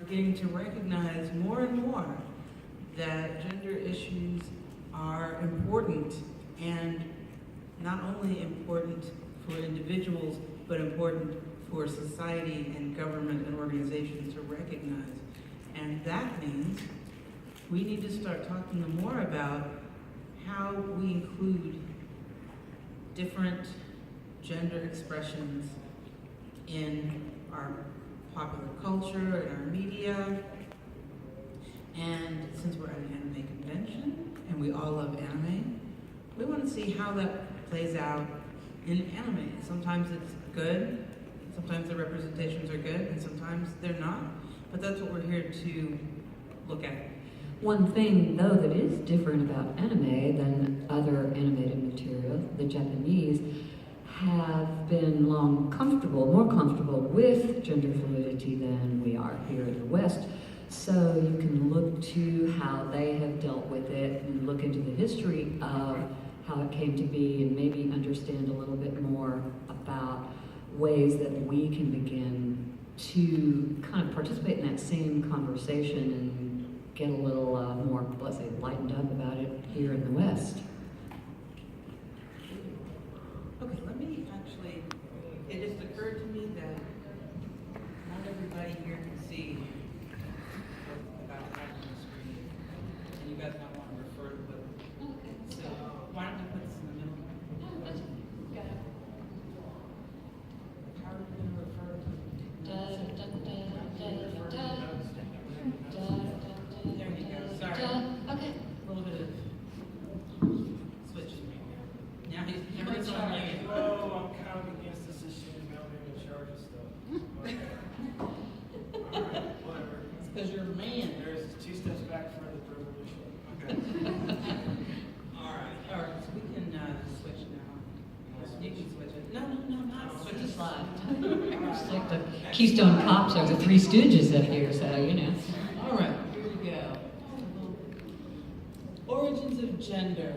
beginning to recognize more and more that gender issues are important, and not only important for individuals, but important for society and government and organizations to recognize. And that means we need to start talking more about how we include different gender expressions in our popular culture, in our media. And since we're at an anime convention and we all love anime, we want to see how that plays out in anime. Sometimes it's good, sometimes the representations are good, and sometimes they're not. But that's what we're here to look at. One thing, though, that is different about anime than other animated material, the Japanese have been long more comfortable with gender fluidity than we are here in the West. So you can look to how they have dealt with it and look into the history of how it came to be and maybe understand a little bit more about ways that we can begin to kind of participate in that same conversation and get a little more, let's say, lightened up about it here in the West. Okay, let me actually, it just occurred to me that not everybody here can see what's about to happen on the screen, and you guys might want to refer to it. So why don't we put this in the middle? How are we going to refer to it? There you go, sorry. Okay. A little bit of switching right now. Now he's on you. Oh, I'm kind of against this issue about being in charge of stuff. Alright, whatever. It's because you're a man. There's 2 steps back for the revolution. Okay. All right, so we can switch now. You can switch it. No, not switch it. Slide. It's like the Keystone Cops or the Three Stooges up here, so you know. All right, here we go. Origins of gender.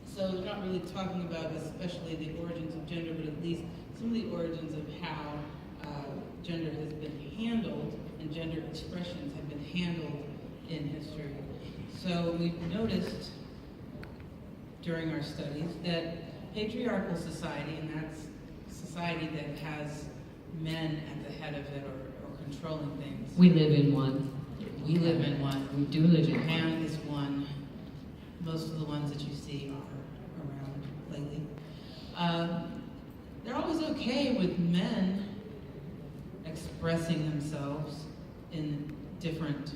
So we're not really talking about especially the origins of gender, but at least some of the origins of how gender has been handled and gender expressions have been handled in history. So we've noticed during our studies that patriarchal society, and that's society that has men at the head of it or controlling things. We live in one. We live in one. We do live in Japan is one. Most of the ones that you see are around lately. They're always okay with men expressing themselves in different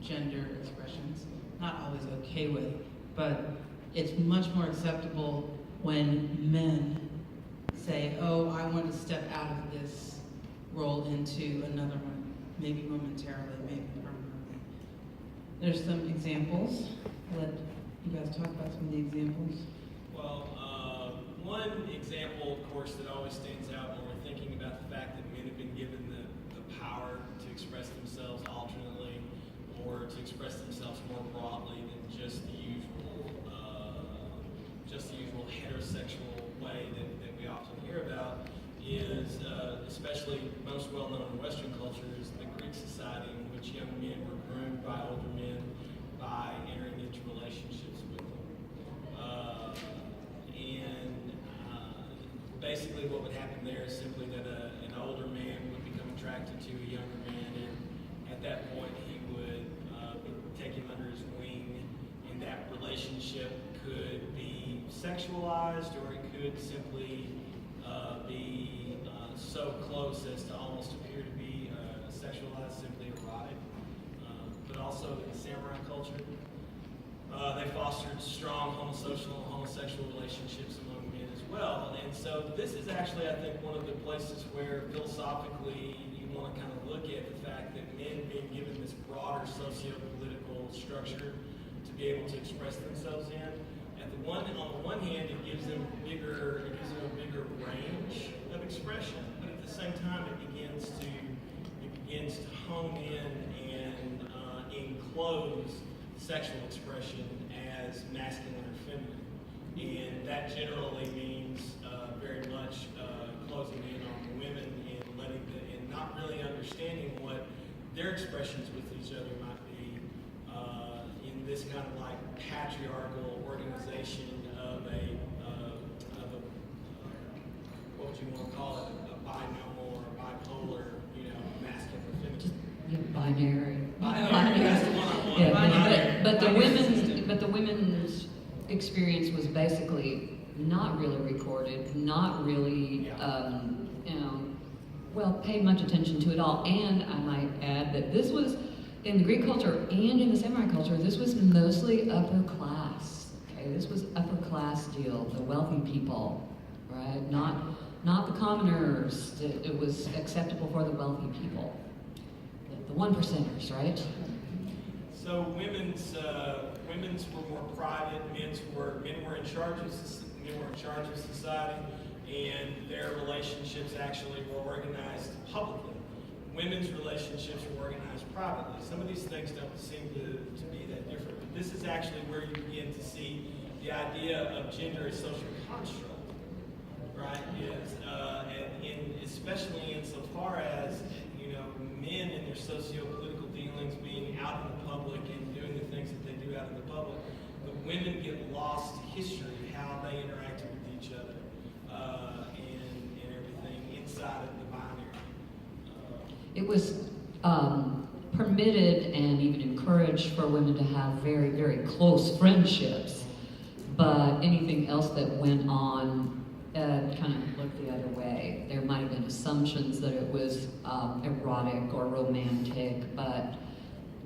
gender expressions. Not always okay with, but it's much more acceptable when men say, oh, I want to step out of this role into another one, maybe momentarily, maybe permanently. There's some examples. Let you guys talk about some of the examples. Well, one example, of course, that always stands out when we're thinking about the fact that men have been given the power to express themselves alternately or to express themselves more broadly than just the usual heterosexual way that we often hear about is, especially most well known in Western culture, is the Greek society in which young men were groomed by older men by entering into relationships with them. Basically what would happen there is simply that an older man would become attracted to a younger man, and at that point he would take him under his wing, and that relationship could be sexualized, or it could simply be so close as to almost appear to be sexualized, simply erotic. But also in the samurai culture, they fostered strong homosexual relationships among men as well. And so this is actually, I think, one of the places where philosophically you want to kind of look at the fact that men being given this broader socio-political structure to be able to express themselves in. On the one hand, it gives them a bigger range of expression, but at the same time, it begins to hone in and enclose sexual expression as masculine or feminine, and that generally means very much closing in on women and not really understanding what their expressions with each other might be in this kind of like patriarchal organization of a what would you want to call it, a binomal or bipolar, masculine or feminine. Yeah, binary. That's the one I want. Yeah, but the Binary women's system. but the women's experience was basically not really recorded, not really paid much attention to it all. And I might add that this was in the Greek culture and in the samurai culture, this was mostly upper class. Okay, this was upper class deal, the wealthy people, right? Not the commoners. It was acceptable for the wealthy people, the one percenters, right? So women's were more private. Men were in charge of society, and their relationships actually were organized publicly. Women's relationships were organized privately. Some of these things don't seem to be that different, but this is actually where you begin to see the idea of gender as social construct, right? Especially insofar as men in their socio-political dealings, being out in the public and doing the things that they do out in the public, the women get lost to history, how they interacted with each other, and everything inside of the binary. It was permitted and even encouraged for women to have very, very close friendships, but anything else that went on kind of looked the other way. There might have been assumptions that it was erotic or romantic, but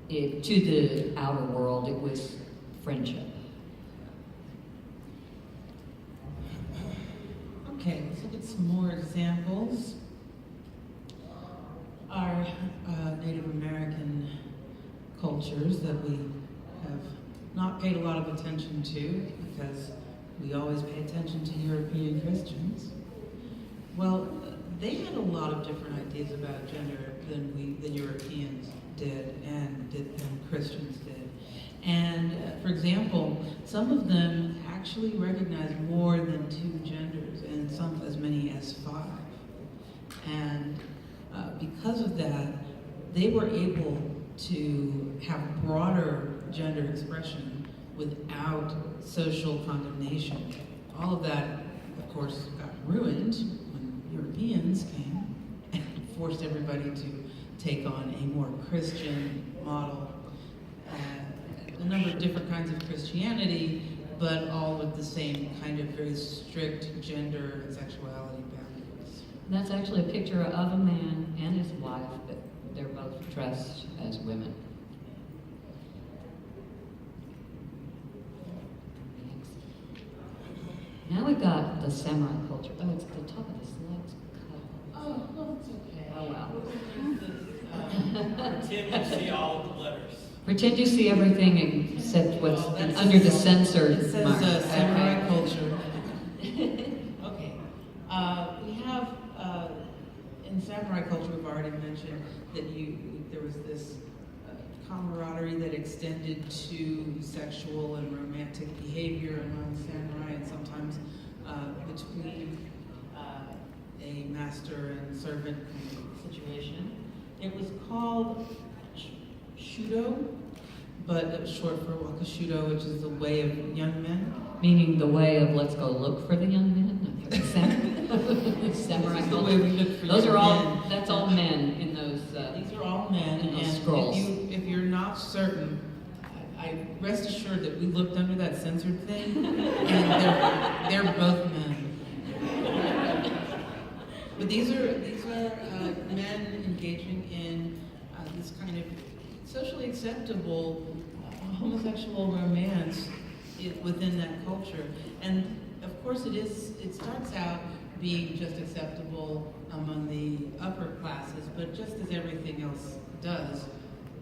to the outer world, it was friendship. Okay, let's look at some more examples. Our Native American cultures that we have not paid a lot of attention to because we always pay attention to European Christians. Well, they had a lot of different ideas about gender than Europeans did and Christians did. And for example, some of them actually recognize more than 2 genders, and some as many as 5. And because of that, they were able to have broader gender expression without social condemnation. All of that, of course, got ruined when Europeans came and forced everybody to take on a more Christian model. A number of different kinds of Christianity, but all with the same kind of very strict gender and sexuality boundaries. That's actually a picture of a man and his wife, but they're both dressed as women. Now we've got the samurai culture. Oh, it's the top of the slide's cut. Oh, well, it's okay. Oh, well. Pretend you see all of the letters. Pretend you see everything except what's Well, that's- under the censored It says mark. samurai Okay. culture. Okay. We have, in samurai culture, we've already mentioned that there was this camaraderie that extended to sexual and romantic behavior among samurai, and sometimes between a master and servant kind of situation. It was called Shudo, but it was short for Wakushudo, which is the way of young men. Meaning the way of let's go look for the young men. Samurai This is the way we culture. look for Those young are all. men. That's all men in those. These are all men, in those and scrolls. if you're not certain, I rest assured that we looked under that censored thing, and they're both men. But these are men engaging in this kind of socially acceptable homosexual romance within that culture. And of course it starts out being just acceptable among the upper classes, but just as everything else does,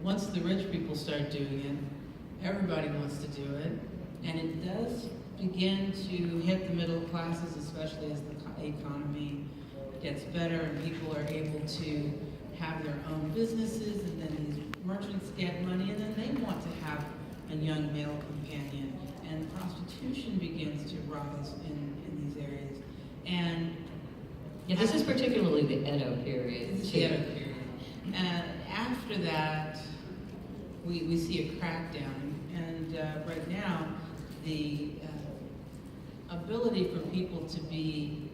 once the rich people start doing it, everybody wants to do it. And it does begin to hit the middle classes, especially as the economy gets better and people are able to have their own businesses, and then these merchants get money, and then they want to have a young male companion, and prostitution begins to rise in these areas. And Yeah, this is particularly the Edo period. this is too. the Edo period. And after that, we see a crackdown. And right now, the ability for people to be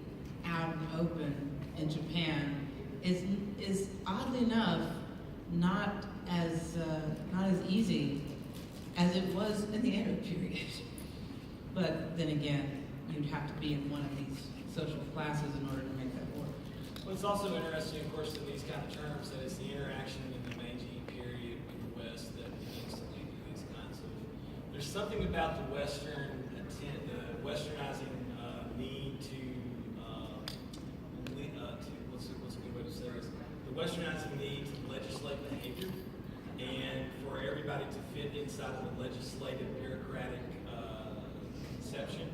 out and open in Japan is oddly enough not as easy as it was in the Edo period. But then again, you'd have to be in one of these social classes in order to make that work. Well, it's also interesting, of course, in these kind of terms, that it's the interaction in the Meiji period with the West that begins to lead to these kinds of. There's something about the westernizing need to what's a good way to say this? The westernizing need to legislate behavior, and for everybody to fit inside of the legislative bureaucratic conception.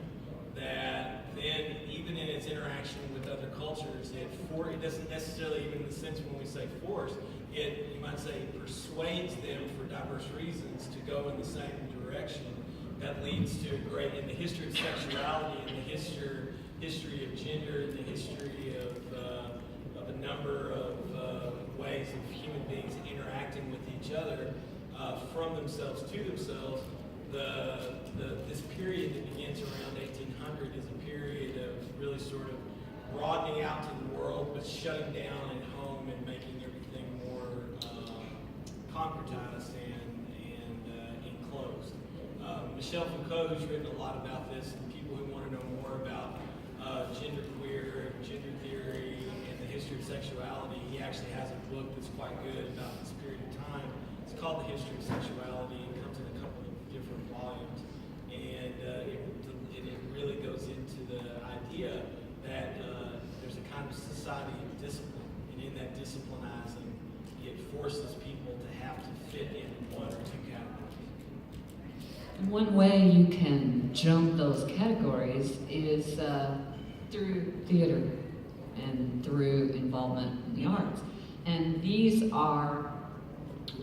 That then, even in its interaction with other cultures, it doesn't necessarily, even in the sense when we say force, you might say persuades them for diverse reasons to go in the same direction. That leads to in the history of sexuality, in the history of gender, in the history of a number of ways of human beings interacting with each other from themselves to themselves. This period that begins around 1800 is a period of really sort of broadening out to the world, but shutting down at home and making everything more concretized and enclosed. Michel Foucault, who's written a lot about this, and people who want to know more about genderqueer, gender theory, and the history of sexuality, he actually has a book that's quite good about this period of time. It's called The History of Sexuality, and comes in a couple of different volumes, and it really goes into the idea that there's a kind of society of discipline, and in that disciplinizing, it forces people to have to fit in one or two categories. And one way you can jump those categories is through theater and through involvement in the arts. And these are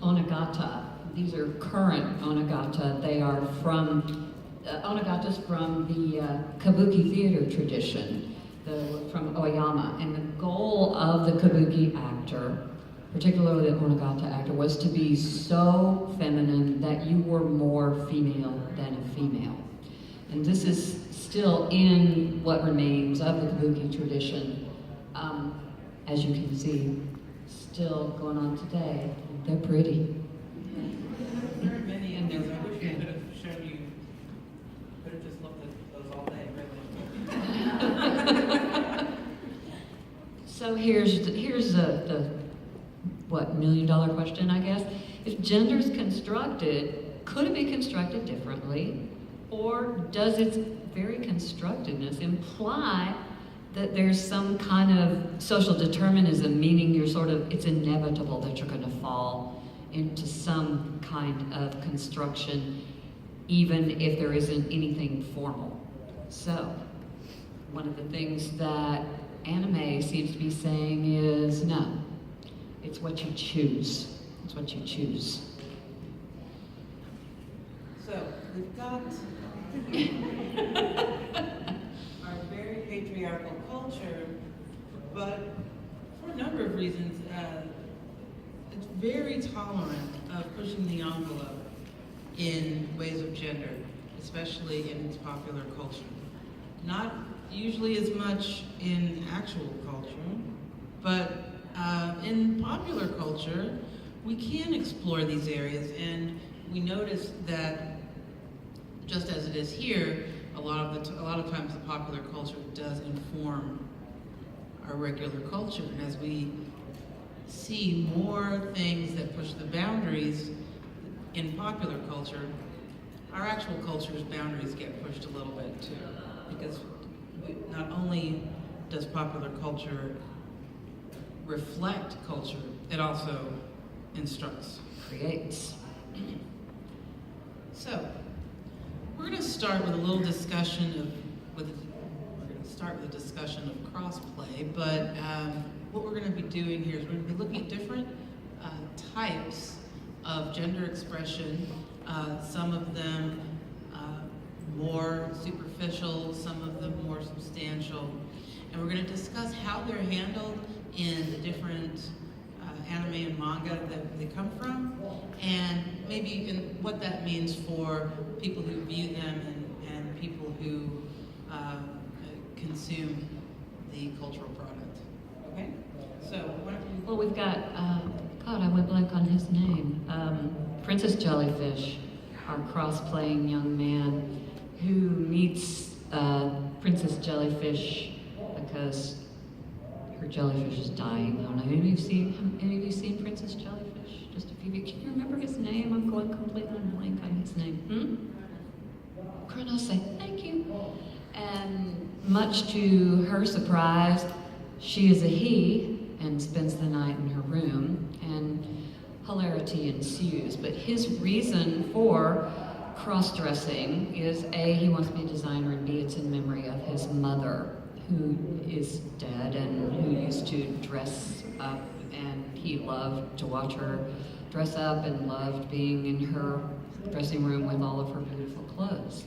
onagata. These are current onagata. They are from, onagatas from the kabuki theater tradition, from Oyama. And the goal of the kabuki actor, particularly the onagata actor, was to be so feminine that you were more female than a female. And this is still in what remains of the kabuki tradition. As you can see, still going on today. They're pretty. There are many in there. I wish I could have shown you. Could have just looked at those all day, really. So here's the what, $1 million question, I guess. If gender's constructed, could it be constructed differently? Or does its very constructedness imply that there's some kind of social determinism, meaning it's inevitable that you're going to fall into some kind of construction, even if there isn't anything formal? So, one of the things that anime seems to be saying is no. It's what you choose. It's what you choose. So, we've got our very patriarchal culture, but for a number of reasons, it's very tolerant of pushing the envelope in ways of gender, especially in its popular culture. Not usually as much in actual culture, but in popular culture, we can explore these areas, and we notice that just as it is here, a lot of times the popular culture does inform our regular culture, and as we see more things that push the boundaries in popular culture, our actual culture's boundaries get pushed a little bit too, because not only does popular culture reflect culture, it also instructs, Creates. So, we're going to start with a little discussion of crossplay, but what we're going to be doing here is we're going to be looking at different types of gender expression, some of them more superficial, some of them more substantial, and we're going to discuss how they're handled in the different anime and manga that they come from, and maybe what that means for people who view them and people who consume the cultural product. Okay? So, why don't you... Well, we've got, God, I went blank on his name. Princess Jellyfish, our cross-playing young man who meets Princess Jellyfish because her jellyfish is dying. I don't know. Any of you seen Princess Jellyfish? Just a few of you. Can you remember his name? I'm going completely blank on his name. Chronos, thank you. And much to her surprise, she is a he and spends the night in her room, and hilarity ensues. But his reason for cross-dressing is A, he wants to be a designer, and B, it's in memory of his mother, who is dead and who used to dress up, and he loved to watch her dress up and loved being in her dressing room with all of her beautiful clothes.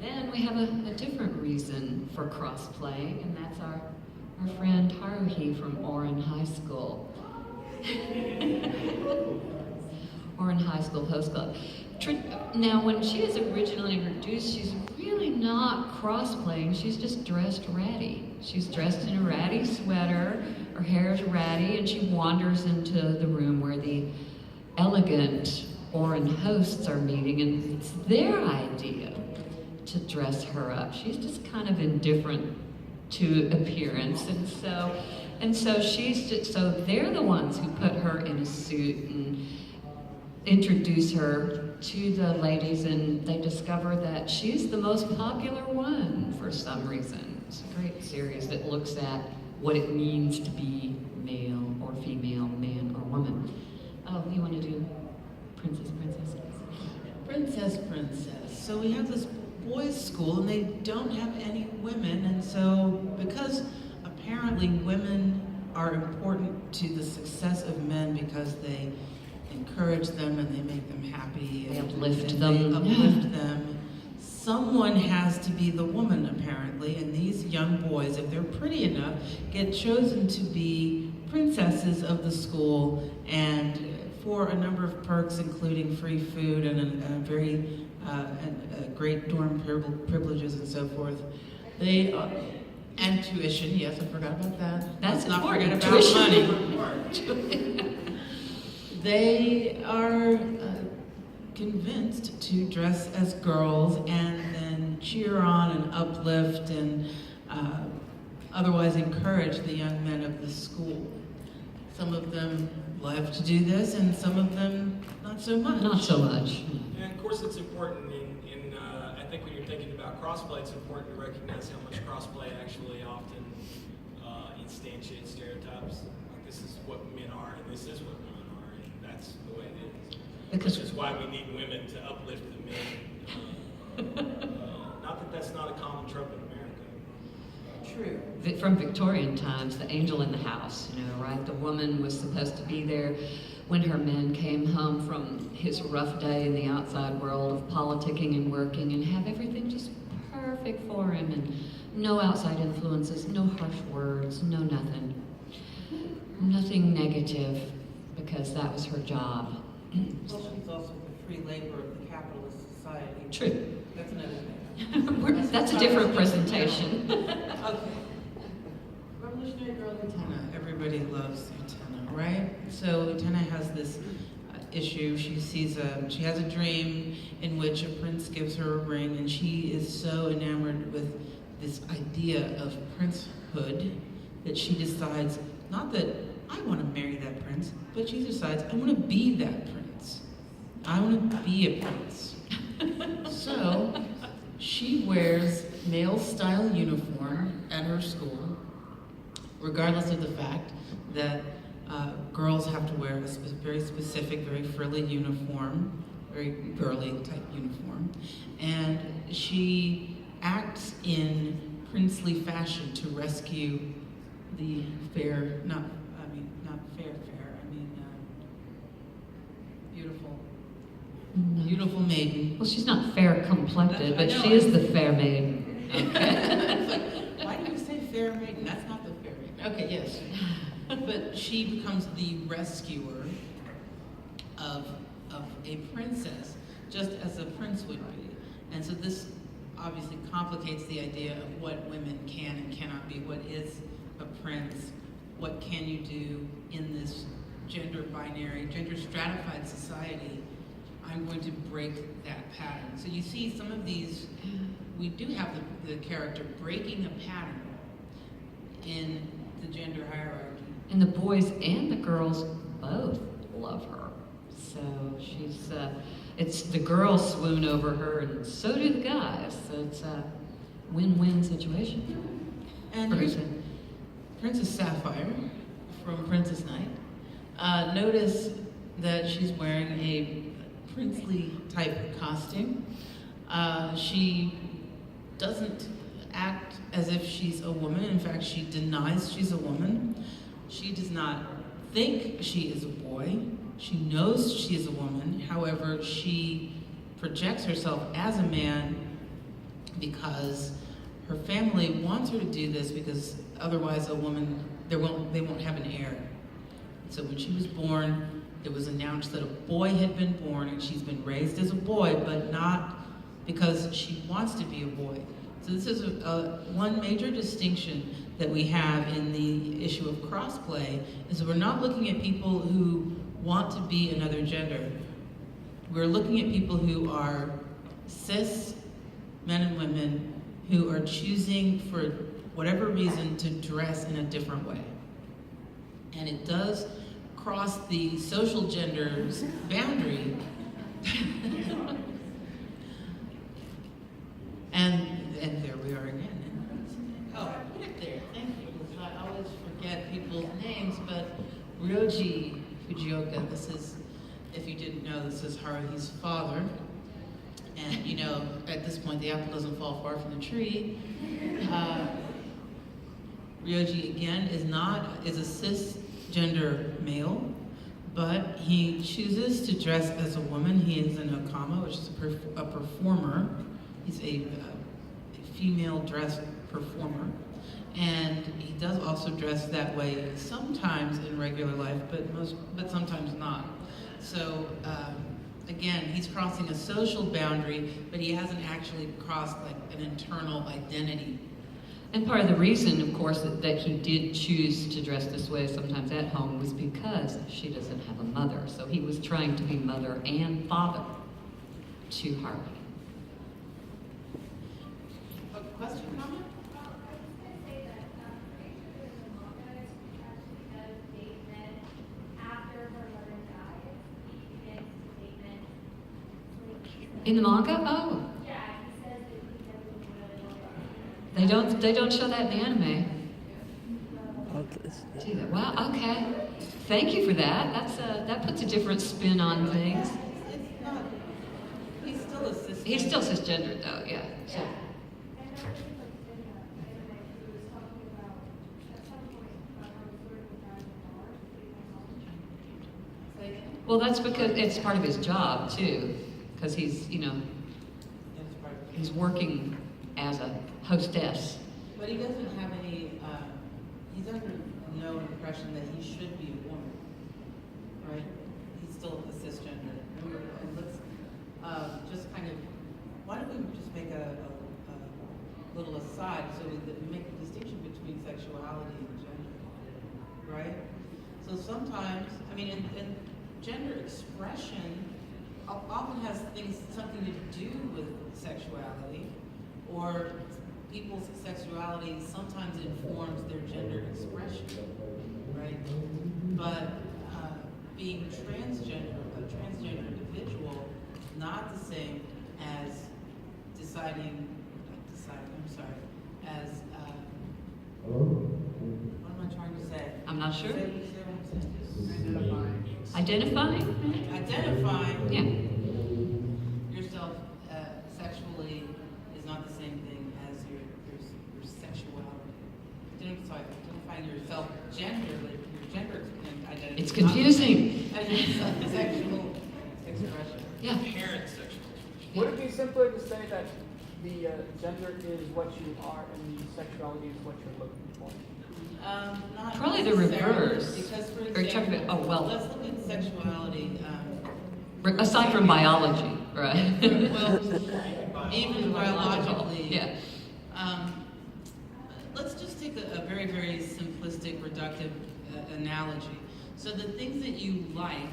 Then we have a different reason for cross-playing, and that's our friend Haruhi from Orin High School. Orin High School Host Club. Now, when she was originally introduced, she's really not cross-playing. She's just dressed ratty. She's dressed in a ratty sweater, her hair is ratty, and she wanders into the room where the elegant Orin hosts are meeting, and it's their idea to dress her up. She's just kind of indifferent to appearance, and so she's just, so they're the ones who put her in a suit and introduce her to the ladies, and they discover that she's the most popular one for some reason. It's a great series that looks at what it means to be male or female, man or woman. Oh, you want to do Princess? So we have this boys' school, and they don't have any women, and so because apparently women are important to the success of men because they encourage them and they make them happy. They and uplift them. them. They uplift them. Someone has to be the woman, apparently, and these young boys, if they're pretty enough, get chosen to be princesses of the school, and for a number of perks, including free food and a very great dorm privileges and so forth. And tuition, yes, I forgot about that. That's Let's not important. forget about money. They are convinced to dress as girls and then cheer on and uplift and otherwise encourage the young men of the school. Some of them love to do this, and some of them not so much. Not so much. And of course, it's important I think when you're thinking about crossplay, it's important to recognize how much crossplay actually often instantiates stereotypes. Like, this is what men are, and this is what women are, and that's the way it is. Because Which is why we need women to uplift the men. Not that that's not a common trope in America. True. from Victorian times, the angel in the house, right? The woman was supposed to be there when her man came home from his rough day in the outside world of politicking and working, and have everything just perfect for him, and no outside influences, no harsh words, no nothing. Nothing negative, because that was her job. Well, she's also the free labor of the capitalist society. True. That's another thing. That's a different presentation. Okay. Revolutionary Girl Utena. Everybody loves Utena, right? So Utena has this issue. She has a dream in which a prince gives her a ring, and she is so enamored with this idea of princehood that she decides, not that I want to marry that prince, but she decides, I want to be that prince. I want to be a prince. So she wears male-style uniform at her school, regardless of the fact that girls have to wear a very specific, very frilly uniform, very girly type uniform. And she acts in princely fashion to rescue the beautiful maiden. Well, she's not fair complected, but she is the fair maiden. It's like, why do you say fair maiden? That's not the fair maiden. Okay, yes. But she becomes the rescuer of a princess, just as a prince would be. And so this obviously complicates the idea of what women can and cannot be. What is a prince? What can you do in this gender binary, gender stratified society? I'm going to break that pattern. So you see some of these, we do have the character breaking a pattern in the gender hierarchy. And the boys and the girls both love her. So she's, it's the girls swoon over her, and so do the guys. So it's a win-win situation. And here's Princess Sapphire from Princess Night. Notice that she's wearing a princely type costume. She doesn't act as if she's a woman. In fact, she denies she's a woman. She does not think she is a boy. She knows she is a woman. However, she projects herself as a man because her family wants her to do this, because otherwise a woman, they won't have an heir. So when she was born, it was announced that a boy had been born, and she's been raised as a boy, but not because she wants to be a boy. So this is one major distinction that we have in the issue of crossplay, is that we're not looking at people who want to be another gender. We're looking at people who are cis men and women who are choosing, for whatever reason, to dress in a different way. And it does cross the social gender's boundary. and there we are again. Oh, I put it there. Thank you. I always forget people's names, but Ryoji Fujioka, this is, if you didn't know, this is Haruhi's father. And you know, at this point, the apple doesn't fall far from the tree. Ryoji, again, is a cisgender male, but he chooses to dress as a woman. He is an okama, which is a performer. He's a female dress performer. And he does also dress that way sometimes in regular life, but sometimes not. So again, he's crossing a social boundary, but he hasn't actually crossed like an internal identity. And part of the reason, of course, that he did choose to dress this way sometimes at home was because she doesn't have a mother. So he was trying to be mother and father to Haruhi. A question, comment? In the manga? Oh. Yeah, he says that he doesn't. They don't show that in the anime. Do they? Wow, okay. Thank you for that. That puts a different spin on things. It's not. He's still a cisgender. He's still cisgendered though, yeah. So. And I think like in he was talking about at some point about how he's working with guys in bars. Say again? Well, that's because it's part of his job too, because he's, That's part of it. he's working as a hostess. But he doesn't have any, he's under no impression that he should be a woman, right? He's still a cisgender. And let's just kind of, why don't we just make a little aside so we make a distinction between sexuality and gender, right? So sometimes, I mean, and gender expression often has something to do with sexuality, or people's sexuality sometimes informs their gender expression, right? But being transgender, a transgender individual, is not the same as as, what am I trying to say? I'm not sure. Say what I'm saying. Identifying? Identifying Yeah. yourself sexually is not the same thing as your sexuality. Identifying yourself genderly, your gender identity. It's confusing. As your sexual expression. Yeah. Parent sexual. Would it be simpler to say that the gender is what you are and the sexuality is what you're looking for? Not Probably the necessarily, reverse. Because, for Or check example, it- oh, well. let's look at sexuality. Aside from biology, right? Well, even biologically. Yeah. Let's just take a very, very simplistic, reductive analogy. So the things that you like,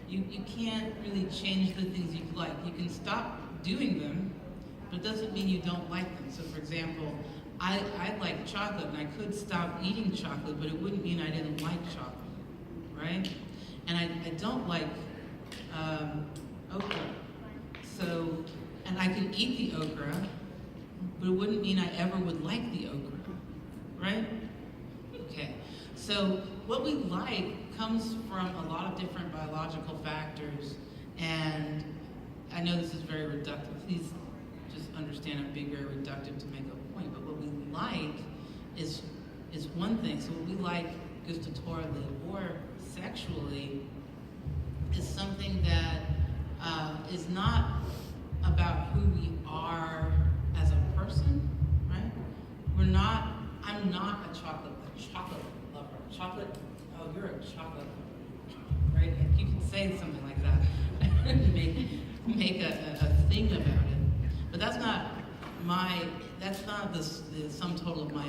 you can't really change the things you like. You can stop doing them, but it doesn't mean you don't like them. So for example, I like chocolate, and I could stop eating chocolate, but it wouldn't mean I didn't like chocolate, right? And I don't like okra. So, and I can eat the okra, but it wouldn't mean I ever would like the okra, right? Okay, so what we like comes from a lot of different biological factors, and I know this is very reductive. Please just understand I'm being very reductive to make a point, but what we like is one thing. So what we like gustatorily or sexually is something that is not about who we are as a person, right? I'm not a chocolate lover. Chocolate, oh, you're a chocolate lover, right? Like you can say something like that and make a thing about it. But that's not the sum total of my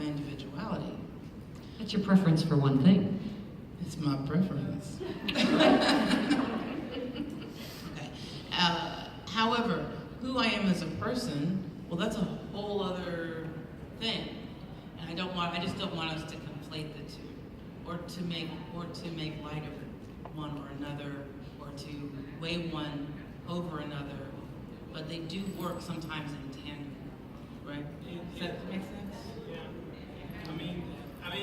individuality. That's your preference for one thing. It's my preference. Okay. However, who I am as a person, well, that's a whole other thing, and I just don't want us to conflate the two, or to make light of one or another, or to weigh one over another. But they do work sometimes in tandem, right? Does that make sense? Yeah. I mean,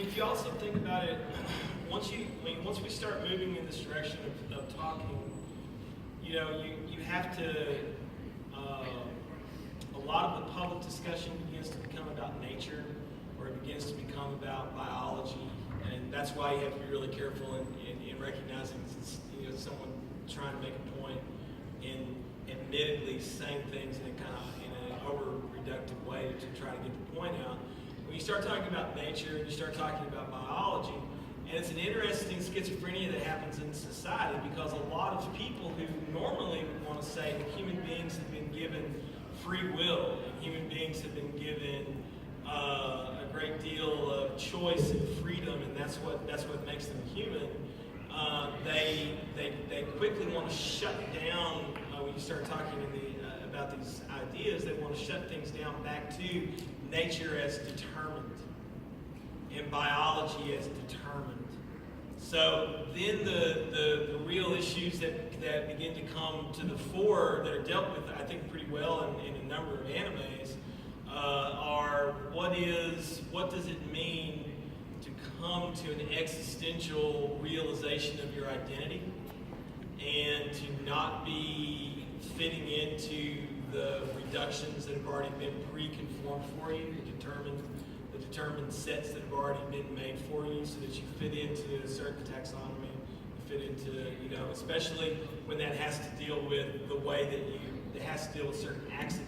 if you also think about it, once we start moving in this direction of talking, you have to. A lot of the public discussion begins to become about nature, or it begins to become about biology, and that's why you have to be really careful in recognizing someone trying to make a point in admittedly saying things in an over-reductive way to try to get the point out. When you start talking about nature and you start talking about biology, and it's an interesting schizophrenia that happens in society, because a lot of people who normally would want to say that human beings have been given free will, and human beings have been given a great deal of choice and freedom, and that's what makes them human. They quickly want to shut down when you start talking about these ideas. They want to shut things down back to nature as determined and biology as determined. So then the real issues that begin to come to the fore that are dealt with, I think, pretty well in a number of animes, are what does it mean to come to an existential realization of your identity, and to not be fitting into the reductions that have already been pre-conformed for you, the determined sets that have already been made for you, so that you fit into a certain taxonomy, you fit into, especially when that has to deal with the way that it has to deal with certain accidents